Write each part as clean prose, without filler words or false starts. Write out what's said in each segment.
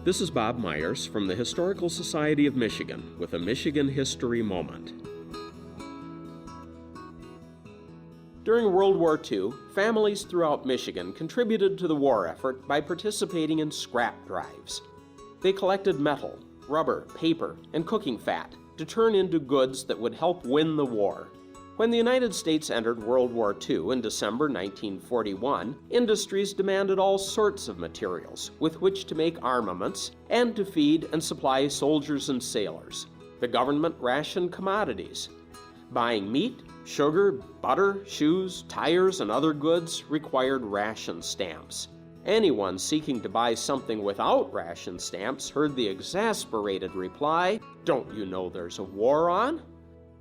This is Bob Myers from the Historical Society of Michigan with a Michigan History Moment. During World War II, families throughout Michigan contributed to the war effort by participating in scrap drives. They collected metal, rubber, paper, and cooking fat to turn into goods that would help win the war. When the United States entered World War II in December 1941, industries demanded all sorts of materials with which to make armaments and to feed and supply soldiers and sailors. The government rationed commodities. Buying meat, sugar, butter, shoes, tires, and other goods required ration stamps. Anyone seeking to buy something without ration stamps heard the exasperated reply, "Don't you know there's a war on?"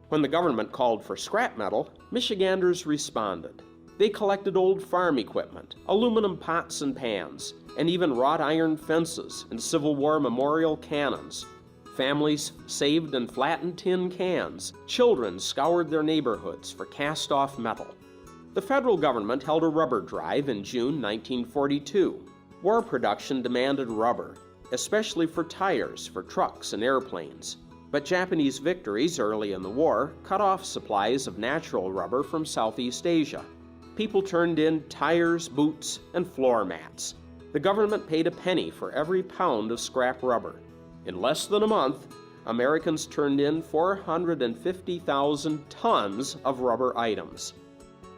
When the government called for scrap metal, Michiganders responded. They collected old farm equipment, aluminum pots and pans, and even wrought iron fences and Civil War memorial cannons. Families saved and flattened tin cans. Children scoured their neighborhoods for cast-off metal. The federal government held a rubber drive in June 1942. War production demanded rubber, especially for tires for trucks and airplanes. But Japanese victories early in the war cut off supplies of natural rubber from Southeast Asia. People turned in tires, boots, and floor mats. The government paid a penny for every pound of scrap rubber. In less than a month, Americans turned in 450,000 tons of rubber items.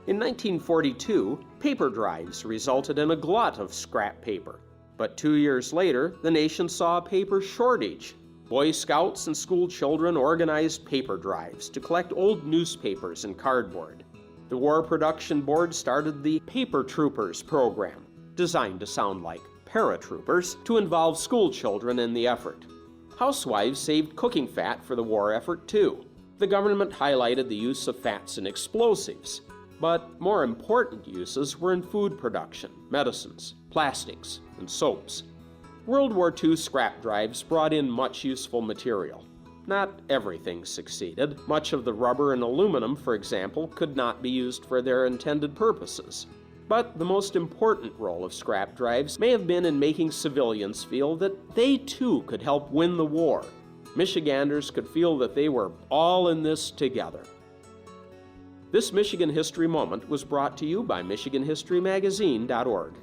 In 1942, paper drives resulted in a glut of scrap paper. But 2 years later, the nation saw a paper shortage. Boy Scouts and school children organized paper drives to collect old newspapers and cardboard. The War Production Board started the Paper Troopers program, designed to sound like paratroopers, to involve school children in the effort. Housewives saved cooking fat for the war effort too. The government highlighted the use of fats in explosives, but more important uses were in food production, medicines, plastics, and soaps. World War II scrap drives brought in much useful material. Not everything succeeded. Much of the rubber and aluminum, for example, could not be used for their intended purposes. But the most important role of scrap drives may have been in making civilians feel that they too could help win the war. Michiganders could feel that they were all in this together. This Michigan History Moment was brought to you by MichiganHistoryMagazine.org.